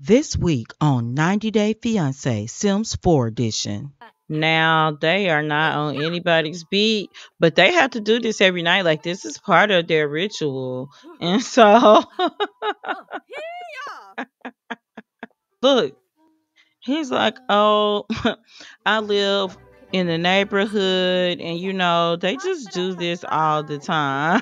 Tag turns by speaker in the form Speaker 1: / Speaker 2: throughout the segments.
Speaker 1: This week on 90 Day Fiancé Sims 4 edition. Now, they are not on anybody's beat, but they have to do this every night. Like, this is part of their ritual. And so, look, he's like, oh, I live in the neighborhood, and they just do this all the time.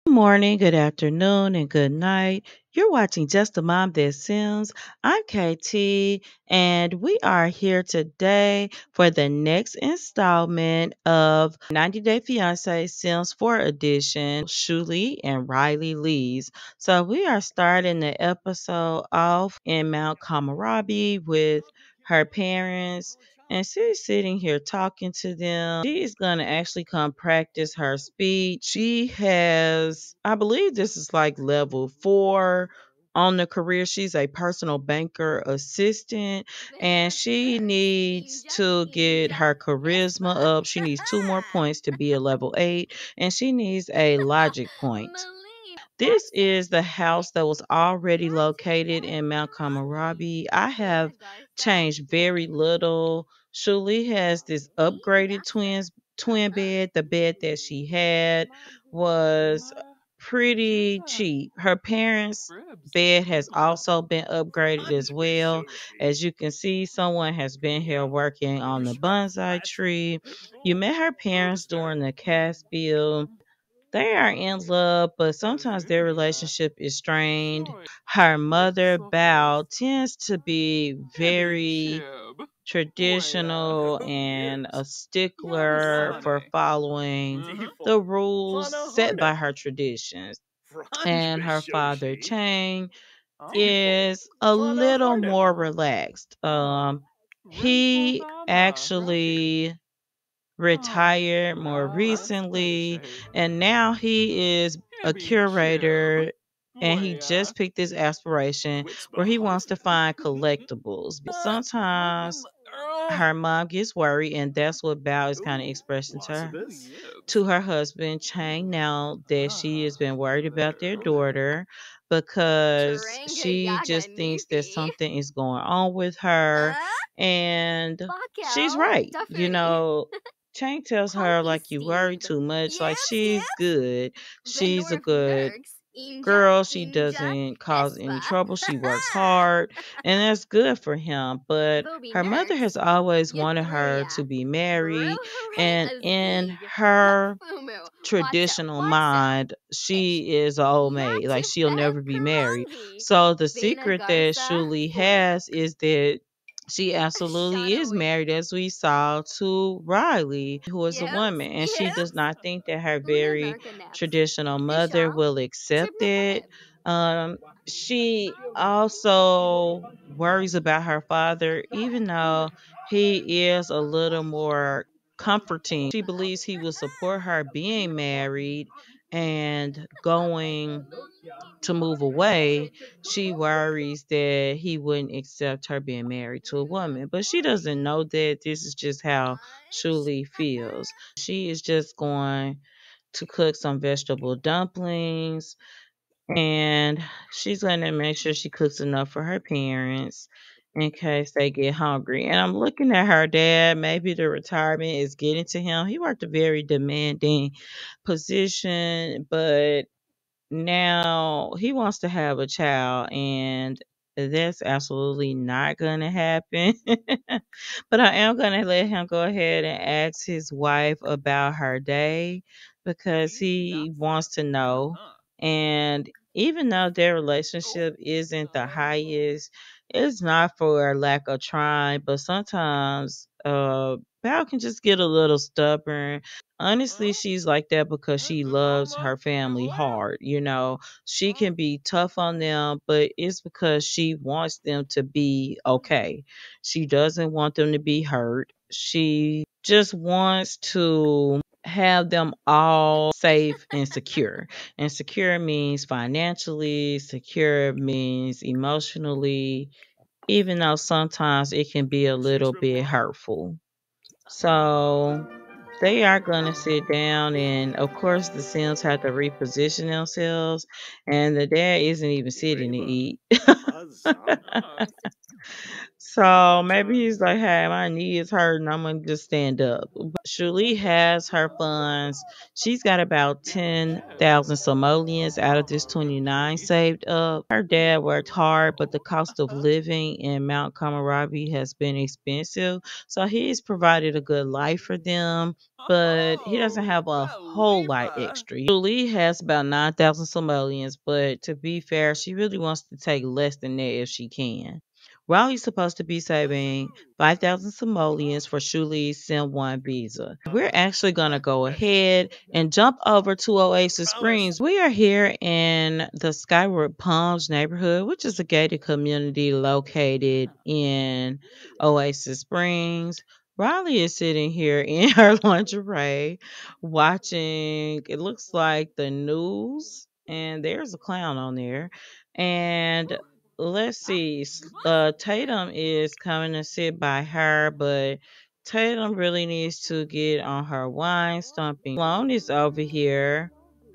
Speaker 1: Good morning, good afternoon, and good night. You're watching Just a Mom That Sims. I'm KT, and we are here today for the next installment of 90 Day Fiancé Sims 4 edition, Shu Lei and Rylie leaves. So we are starting the episode off in Mount Kamarabi with her parents, and she's sitting here talking to them. She is going to actually come practice her speech. She has, I believe this is like level 4 on the career. She's a personal banker assistant, and she needs to get her charisma up. She needs 2 more points to be a level 8, and she needs a logic point. This is the house that was already located in Mount Kamarabi. I have changed very little. Shuli has this upgraded twin bed. The bed that she had was pretty cheap. Her parents' bed has also been upgraded as well. As you can see, someone has been here working on the bonsai tree. You met her parents during the cast build. They are in love, but sometimes their relationship is strained. Her mother, Bao, tends to be very traditional and a stickler for following the rules set by her traditions. And her father, Chang, is a little more relaxed. He actually retired more recently, and now he is a curator, and he just picked this aspiration where he wants to find collectibles. Sometimes her mom gets worried, and that's what Bao is kind of expressing to her husband Chang now that she has been worried about their daughter because she just thinks that something is going on with her, and she's right. Chang tells her, like, you worry too much. Like, she's good. She's a good girl. She doesn't cause any trouble. She works hard, and that's good for him. But her mother has always wanted her to be married, and in her traditional mind, she is an old maid. Like, she'll never be married. So the secret that Shuli has is that she absolutely is married, as we saw, to Rylie, who is a woman, and she does not think that her very traditional mother will accept it. Um, she also worries about her father, even though he is a little more comforting. She believes he will support her being married and going to move away. She worries that he wouldn't accept her being married to a woman. But she doesn't know that this is just how Shuli feels. She is just going to cook some vegetable dumplings, and she's going to make sure she cooks enough for her parents in case they get hungry. And I'm looking at her dad. Maybe the retirement is getting to him. He worked a very demanding position, but now he wants to have a child, and that's absolutely not going to happen. But I am going to let him go ahead and ask his wife about her day because he wants to know. And even though their relationship isn't the highest, it's not for lack of trying, but sometimes Val can just get a little stubborn. Honestly, she's like that because she loves her family hard. She can be tough on them, but it's because she wants them to be okay. She doesn't want them to be hurt. She just wants to have them all safe and secure. And secure means financially, secure means emotionally, even though sometimes it can be a little bit hurtful. So they are going to sit down, and of course, the Sims have to reposition themselves, and the dad isn't even sitting to eat. So maybe he's like, hey, my knee is hurting. I'm going to just stand up. But Shu Lei has her funds. She's got about 10,000 simoleons out of this 29 saved up. Her dad worked hard, but the cost of living in Mount Kamarabi has been expensive. So he's provided a good life for them, but he doesn't have a whole lot extra. Julie has about 9,000 simoleons, but to be fair, she really wants to take less than that if she can. Riley's supposed to be saving 5,000 simoleons for Shuli's Sim 1 visa. We're actually going to go ahead and jump over to Oasis Springs. We are here in the Skyward Palms neighborhood, which is a gated community located in Oasis Springs. Riley is sitting here in her lingerie watching, it looks like the news, and there's a clown on there. And let's see. Tatum is coming to sit by her, but Tatum really needs to get on her wine stomping. Sloan is over here.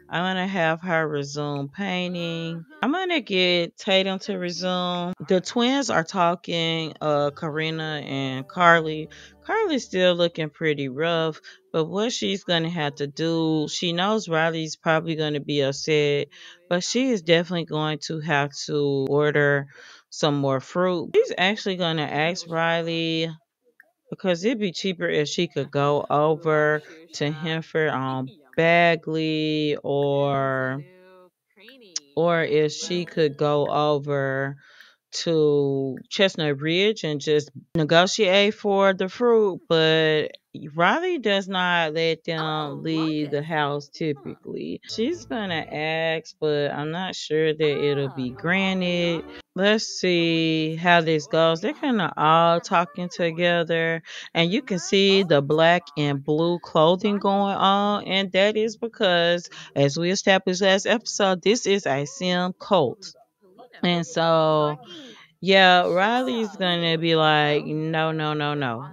Speaker 1: I'm gonna have her resume painting. I'm gonna get Tatum to resume. The twins are talking, Karina and Carly. Carly's still looking pretty rough, but what she's gonna have to do, she knows Riley's probably gonna be upset, but she is definitely going to have to order some more fruit. She's actually gonna ask Riley because it'd be cheaper if she could go over to Henford on Bagley, or if she could go over to Chestnut Ridge and just negotiate for the fruit, but Riley does not let them leave the house typically. She's gonna ask, but I'm not sure that it'll be granted. Let's see how this goes. They're kind of all talking together, and you can see the black and blue clothing going on, and that is because, as we established last episode, this is a sim cult. And so, yeah, Riley's gonna be like, no, no, no, no.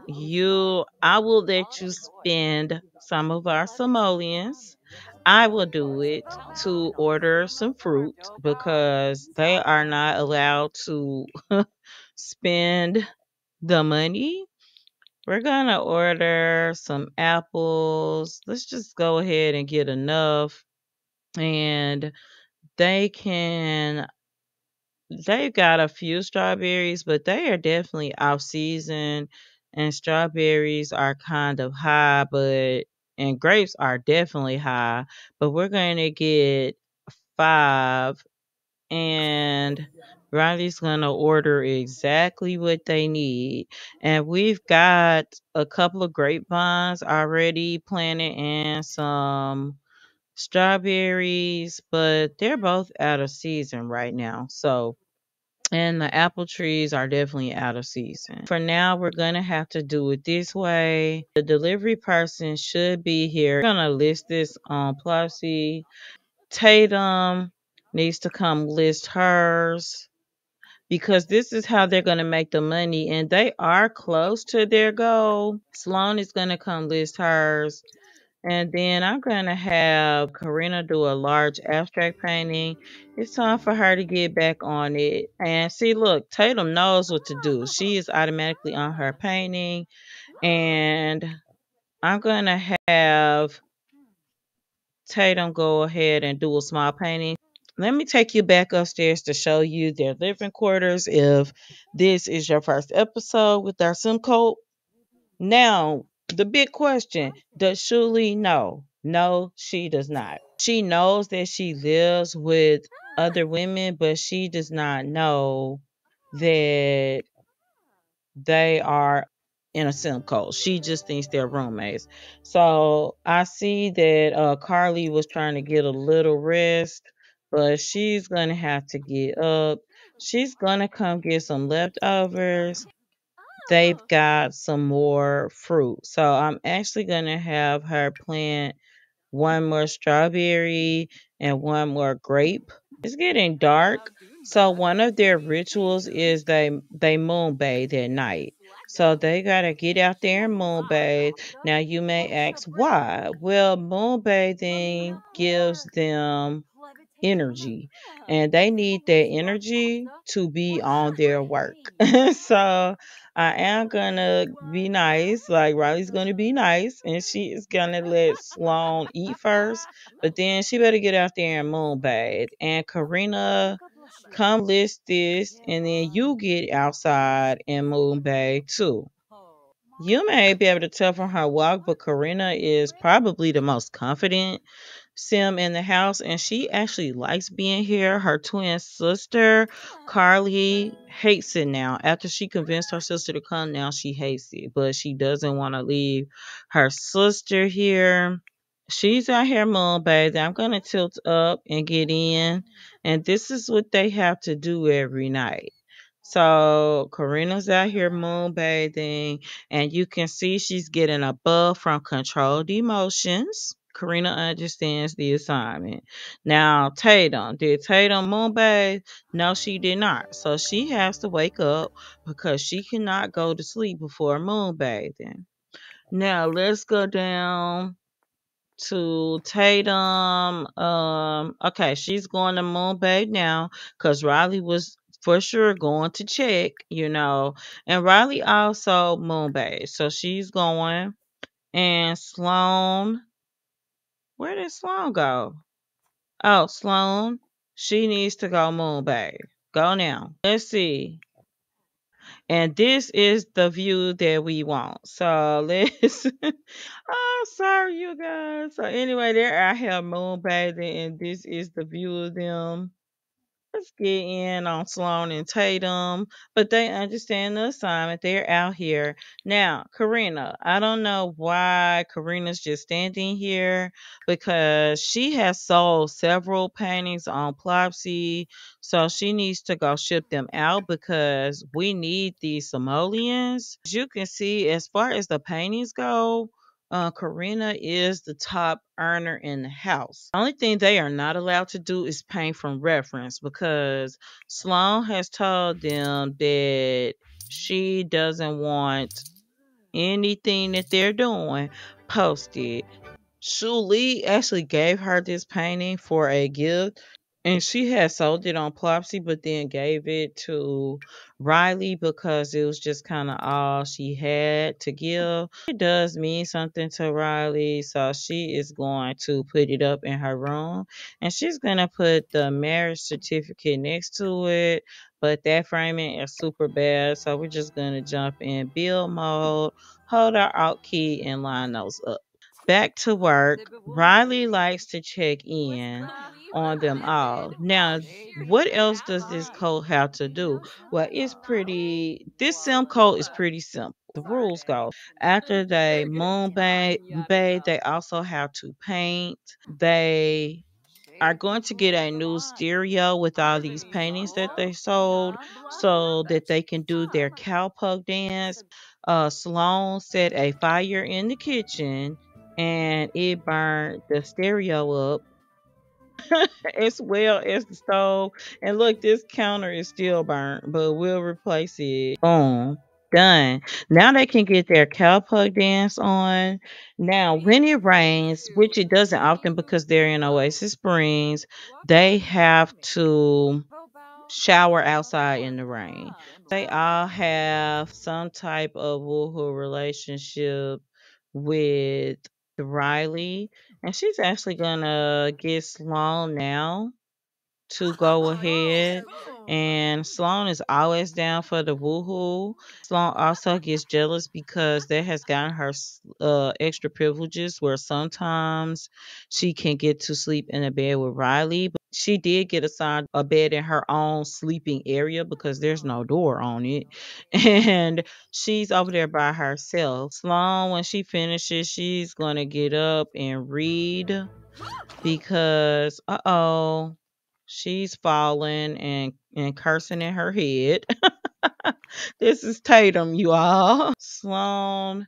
Speaker 1: I will let you spend some of our simoleons. I will do it to order some fruit because they are not allowed to spend the money. We're gonna order some apples. Let's just go ahead and get enough. And they can they've got a few strawberries, but they are definitely off season, and strawberries are kind of high, but and grapes are definitely high. But we're going to get five, and Riley's going to order exactly what they need. And we've got a couple of grapevines already planted and some strawberries, but they're both out of season right now. So and the apple trees are definitely out of season. For now, we're going to have to do it this way. The delivery person should be here. We're going to list this on Plessy. Tatum needs to come list hers because this is how they're going to make the money, and they are close to their goal. Sloan is going to come list hers. And then I'm going to have Karina do a large abstract painting. It's time for her to get back on it. And see, look, Tatum knows what to do. She is automatically on her painting. And I'm going to have Tatum go ahead and do a small painting. Let me take you back upstairs to show you their living quarters if this is your first episode with our Simcult. Now, the big question, does Shu Lei know? No, she does not. She knows that she lives with other women, but she does not know that they are in a sim cult. She just thinks they're roommates. So I see that Carly was trying to get a little rest, but she's gonna have to get up. She's gonna come get some leftovers. they've got some more fruit. So I'm actually gonna have her plant one more strawberry and one more grape. It's getting dark. So one of their rituals is they moon bathe at night. So they gotta get out there and moon bathe. Now you may ask why? Well, moon bathing gives them energy and they need that energy to be on their work. So I am gonna be nice, like Riley's gonna be nice and she is gonna let Sloan eat first, but then she better get out there and moonbathe. And Karina, come list this and then you get outside and moonbathe too. You may be able to tell from her walk, but Karina is probably the most confident Sim in the house, and she actually likes being here. Her twin sister, Carly, hates it now. After she convinced her sister to come, now she hates it, but she doesn't want to leave her sister here. She's out here moonbathing. I'm gonna tilt up and get in, and this is what they have to do every night. So Karina's out here moonbathing, and you can see she's getting a buff from controlled emotions. Karina understands the assignment. Now, Tatum, did Tatum moonbathe? No, she did not. So she has to wake up because she cannot go to sleep before moonbathing. Now, let's go down to Tatum. Okay, she's going to moonbathe now because Riley was for sure going to check. And Riley also moonbathed. So she's going. And Sloan, where did Sloan go? Oh, Sloan, she needs to go moonbathe. Go now. Let's see. And this is the view that we want. So let's. Oh, sorry, you guys. So anyway, they're out here moonbathing, and this is the view of them. Let's get in on Sloan and Tatum, but they understand the assignment. They're out here. Now, Karina, I don't know why Karina's just standing here because she has sold several paintings on Plopsy, so she needs to go ship them out because we need these simoleons. As you can see, as far as the paintings go, Karina is the top earner in the house. The only thing they are not allowed to do is paint from reference because Sloan has told them that she doesn't want anything that they're doing posted. Shu Lei actually gave her this painting for a gift, and she had sold it on Plopsy, but then gave it to Rylie because it was just kind of all she had to give. It does mean something to Rylie, so she is going to put it up in her room, and she's gonna put the marriage certificate next to it. But that framing is super bad, so we're just gonna jump in build mode, hold our alt key, and line those up. Back to work. Riley likes to check in on them all. Now, what else does this code have to do? Well, this sim code is pretty simple. The rules go after they bathe, they also have to paint. They are going to get a new stereo with all these paintings that they sold so that they can do their cowpoke dance. Sloan set a fire in the kitchen and it burned the stereo up as well as the stove. And look, this counter is still burnt, but we'll replace it. Boom. Done. Now they can get their cowpug dance on. Now, when it rains, which it doesn't often because they're in Oasis Springs, they have to shower outside in the rain. They all have some type of woohoo relationship with Riley, and she's actually gonna get Sloan now to go ahead. And Sloan is always down for the woohoo. Sloan also gets jealous because that has gotten her extra privileges where sometimes she can get to sleep in a bed with Riley. But she did get assigned a bed in her own sleeping area because there's no door on it. And she's over there by herself. Sloan, when she finishes, she's going to get up and read because she's falling and cursing in her head. This is Tatum, you all. Sloan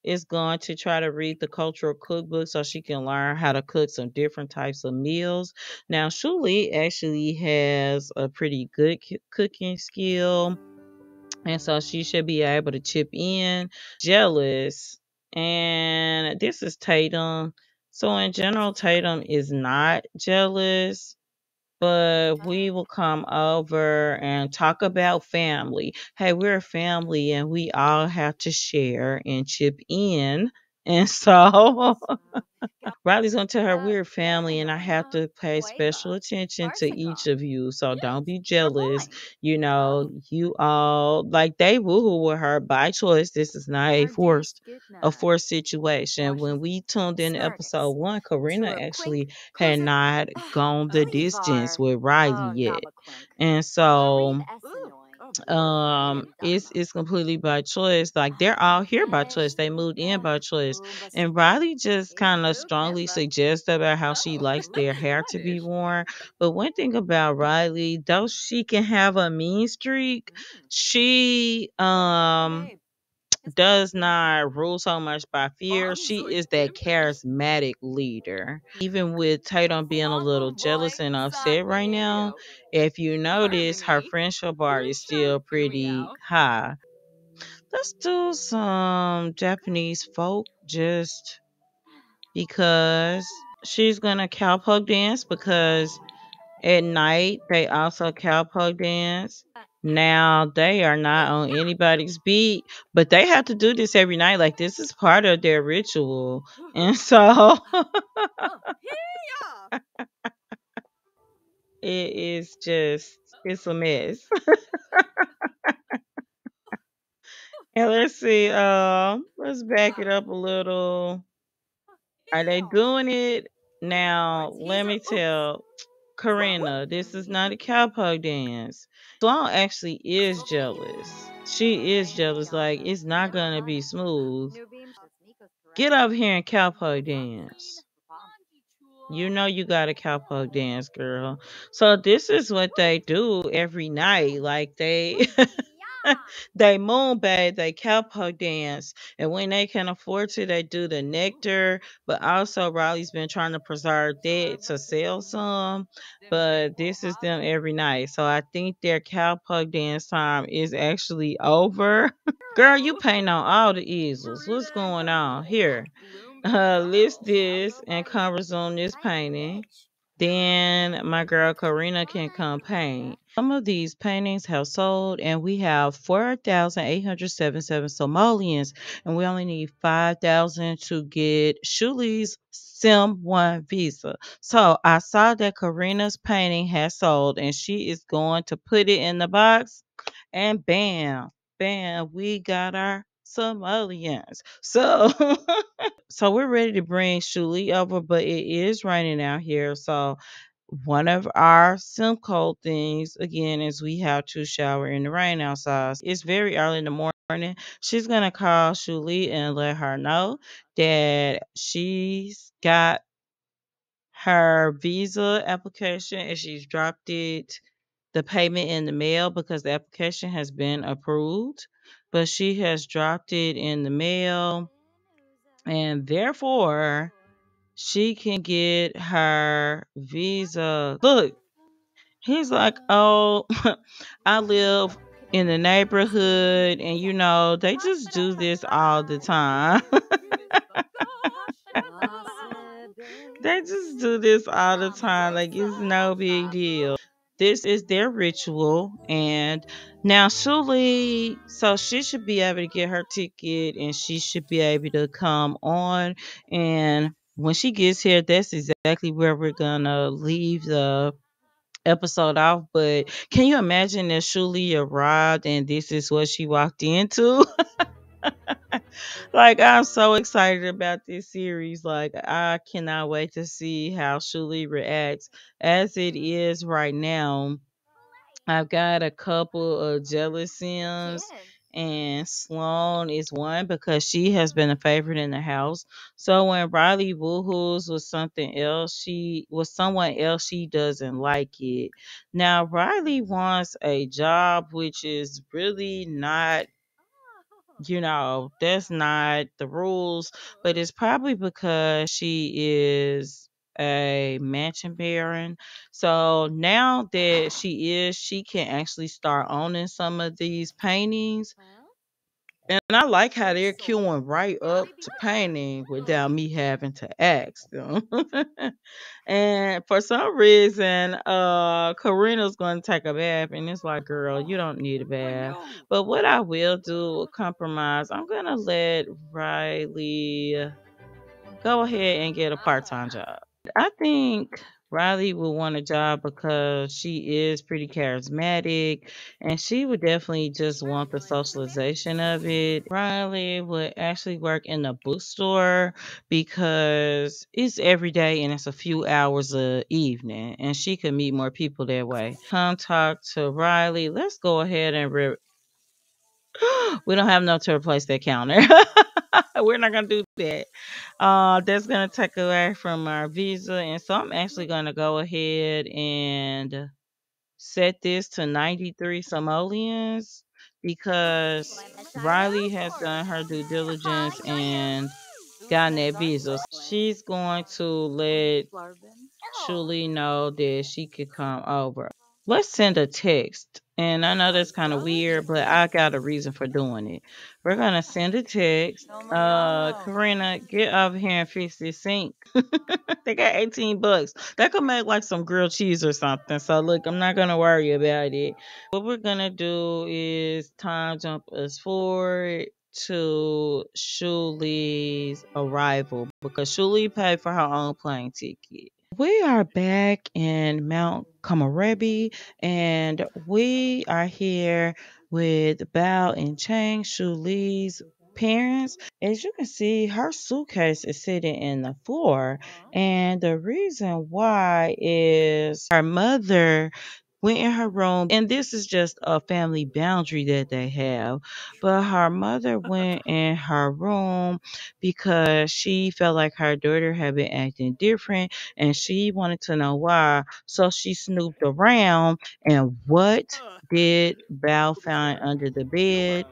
Speaker 1: is going to try to read the cultural cookbook so she can learn how to cook some different types of meals. Now, Shu Lei actually has a pretty good cooking skill, and so she should be able to chip in. Jealous, and this is Tatum. So, in general, Tatum is not jealous, but we will come over and talk about family. Hey, we're a family and we all have to share and chip in. And so Riley's gonna tell her we're family and I have to pay special attention to each of you. So don't be jealous. You all like they woohoo with her by choice. This is not a forced situation. When we tuned in to episode one, Karina actually had not gone the distance with Riley yet. And so it's completely by choice. Like they're all here by choice. They moved in by choice. And Riley just kind of strongly suggests about how she likes their hair to be worn. But one thing about Riley, though she can have a mean streak, she does not rule so much by fear. She is that charismatic leader. Even with Tatum being a little jealous and upset right now, if you notice, her friendship bar is still pretty high. Let's do some Japanese folk just because she's gonna cowpoke dance because at night, they also cowpoke dance. Now, they are not on anybody's beat, but they have to do this every night. Like, this is part of their ritual. And so it is just, it's a mess. And let's see, let's back it up a little. Are they doing it? Now, let me tell Karina, this is not a cowpoke dance. Sloan actually is jealous. She is jealous. Like, it's not going to be smooth. Get over here and cowpoke dance. You know you got a cowpoke dance, girl. So this is what they do every night. Like they moonbathe, they cowpoke dance, and when they can afford to, they do the nectar. But also, Riley's been trying to preserve that to sell some. But this is them every night, so I think their cowpoke dance time is actually over. Girl, you paint on all the easels. What's going on here? List this and come resume this painting. Then my girl Karina can come paint. Some of these paintings have sold, and we have 4,877 simoleons, and we only need 5,000 to get Shu Lei's Sim 1 visa. So I saw that Karina's painting has sold, and she is going to put it in the box, and bam, bam, we got our simoleons. So so we're ready to bring Shuli over, but it is raining out here. So one of our Simcult things again is we have to shower in the rain outside. It's very early in the morning. She's gonna call Shuli and let her know that she's got her visa application and she's dropped the payment in the mail because the application has been approved, but she has dropped it in the mail and therefore she can get her visa. Look, he's like, "Oh, I live in the neighborhood and they just do this all the time." They just do this all the time. Like it's no big deal. This is their ritual. And now Shuli, so she should be able to get her ticket and she should be able to come on. And when she gets here, that's exactly where we're gonna leave the episode off. But can you imagine if Shuli arrived and this is what she walked into? Like I'm so excited about this series. Like I cannot wait to see how Shuli reacts. As it is right now, I've got a couple of jealous Sims and Sloan is one because she has been a favorite in the house. So when Riley woohoos with something else, she was someone else, she doesn't like it. Now Riley wants a job, which is really not, that's not the rules, but it's probably because she is a mansion baron. So now that she can actually start owning some of these paintings. And I like how they're queuing right up to painting without me having to ask them. And for some reason, Karina's gonna take a bath, and it's like, girl, you don't need a bath. But what I will do, compromise, I'm gonna let Riley go ahead and get a part-time job. I think Riley would want a job because she is pretty charismatic and she would definitely just want the socialization of it. Riley would actually work in a bookstore because it's every day and it's a few hours a evening and she could meet more people that way. Come talk to Riley. Let's go ahead and we don't have enough to replace that counter. We're not gonna do that. That's gonna take away from our visa, and so I'm actually gonna go ahead and set this to 93 simoleons because Riley has done her due diligence and gotten that visa. She's going to let Shu Lei know that she could come over. Let's send a text. And I know that's kind of weird, but I got a reason for doing it. We're gonna send a text. Karina, get over here and fix this sink. They got 18 bucks. That could make like some grilled cheese or something. So look, I'm not gonna worry about it. What we're gonna do is time jump us forward to Shuli's arrival because Shuli paid for her own plane ticket. We are back in Mount Komorebi and we are here with Bao and Chang, Shuli's parents. As you can see, her suitcase is sitting in the floor, and the reason why is her mother went in her room, and this is just a family boundary that they have. But her mother went in her room because she felt like her daughter had been acting different and she wanted to know why. So she snooped around, and what did Bao find under the bed?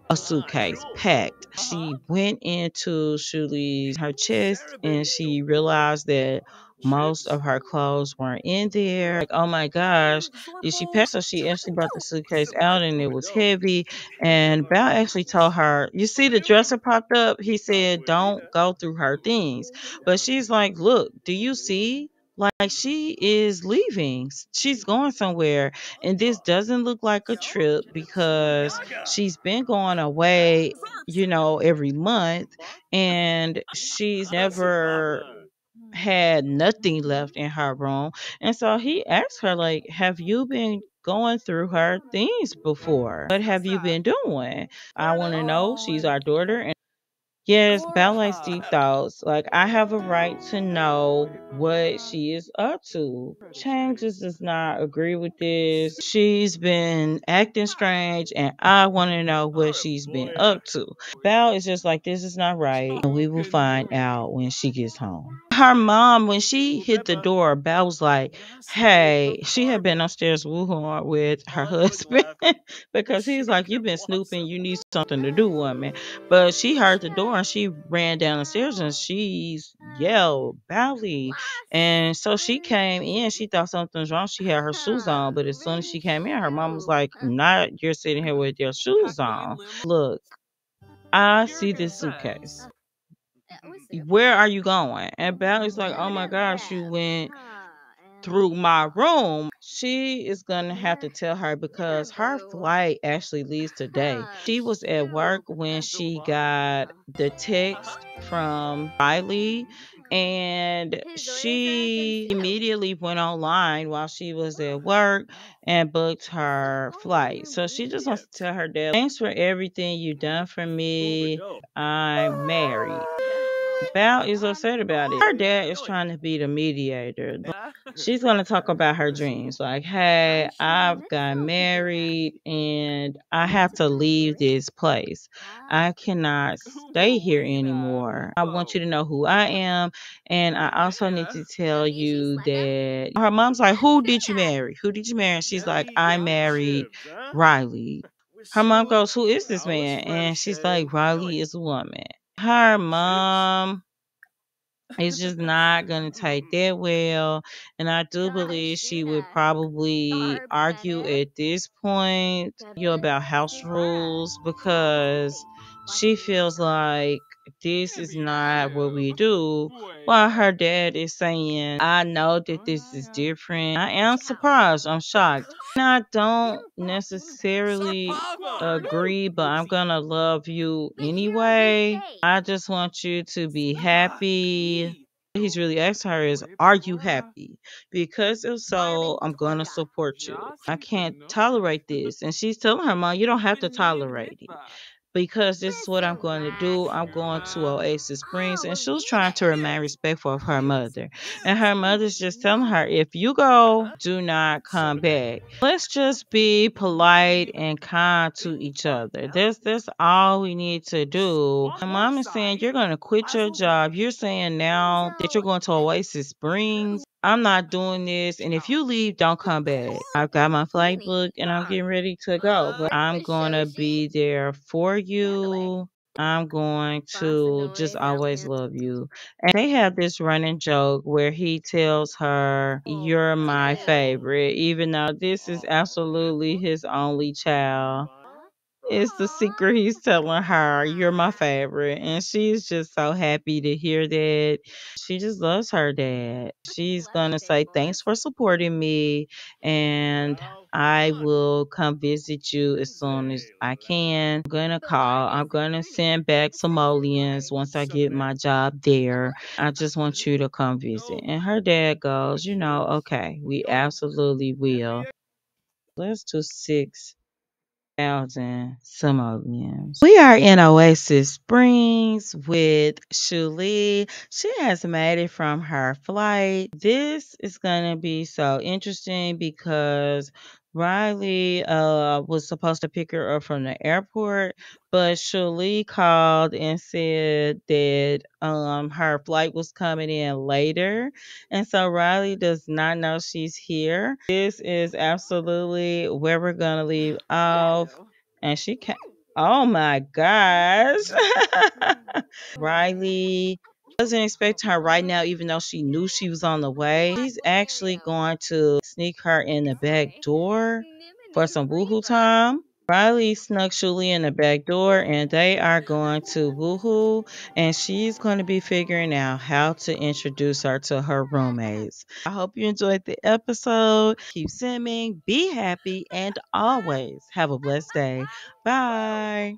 Speaker 1: A suitcase packed. She went into Shuli's her chest and she realized that most of her clothes weren't in there. Like, oh my gosh, did she pack? So she actually brought the suitcase out and it was heavy. And Bao actually told her, you see the dresser popped up? He said, don't go through her things. But she's like, look, do you see? Like she is leaving. She's going somewhere. And this doesn't look like a trip because she's been going away, every month, and she's never had nothing left in her room. And so he asked her, like, have you been going through her things before? What have you been doing? I want to know. She's our daughter. And yes, ballet's deep thoughts. Like, I have a right to know what she is up to. Chang just does not agree with this. She's been acting strange, and I want to know what she's been up to. Bao is just like, this is not right, and we will find out when she gets home. Her mom, when she hit the door, Bao was like, hey, she had been upstairs woohooing with her husband because he's like, you've been snooping, you need something to do, woman. But she heard the door and she ran down the stairs and she yelled, Bally. And so she came in. She thought something was wrong. She had her shoes on. But as soon as she came in, her mom was like, not you're sitting here with your shoes on. Look, I see this suitcase. Where are you going? And Bally's like, oh my gosh, you went through my room. She is going to have to tell her because her flight actually leaves today. She was at work when she got the text from Rylie, and she immediately went online while she was at work and booked her flight. So she just wants to tell her dad, thanks for everything you done for me. I'm married. Val is upset about it. Her dad is trying to be the mediator. She's going to talk about her dreams. Like, hey, I've got married and I have to leave this place. I cannot stay here anymore. I want you to know who I am. And I also need to tell you that her mom's like, who did you marry? Who did you marry? And she's like, I married Rylie. Her mom goes, who is this man? And she's like, Rylie is a woman. Her mom is just not gonna take that well. And I do believe she would probably argue at this point, you about house rules because she feels like this is not what we do. While her dad is saying, I know that this is different. I am surprised. I'm shocked. And I don't necessarily agree, but I'm gonna love you anyway. I just want you to be happy. What he's really asking her is, are you happy? Because if so, I'm gonna support you. I can't tolerate this. And she's telling her mom, you don't have to tolerate it because this is what I'm going to do. I'm going to Oasis Springs. And she was trying to remain respectful of her mother. And her mother's just telling her, if you go, do not come back. Let's just be polite and kind to each other. That's all we need to do. My mom is saying, you're going to quit your job. You're saying now that you're going to Oasis Springs. I'm not doing this. And if you leave, don't come back. I've got my flight booked and I'm getting ready to go. But I'm going to be there for you. I'm going to just always love you. And they have this running joke where he tells her, you're my favorite, even though this is absolutely his only child. It's the secret he's telling her, you're my favorite. And she's just so happy to hear that. She just loves her dad. She's going to say, thanks for supporting me. And I will come visit you as soon as I can. I'm going to call. I'm going to send back simoleons once I get my job there. I just want you to come visit. And her dad goes, okay, we absolutely will. Let's do 6,000 simoleons. We are in Oasis Springs with Shu Lei. She has made it from her flight. This is going to be so interesting because Rylie was supposed to pick her up from the airport, but Shu Lei called and said that her flight was coming in later. And so Rylie does not know she's here. This is absolutely where we're going to leave off. And she can Oh my gosh. Rylie wasn't expecting her right now, even though she knew she was on the way. She's actually going to sneak her in the back door for some woohoo time. Rylie snuck Shuli in the back door and they are going to woohoo, and she's going to be figuring out how to introduce her to her roommates. I hope you enjoyed the episode. Keep simming, be happy, and always have a blessed day. Bye.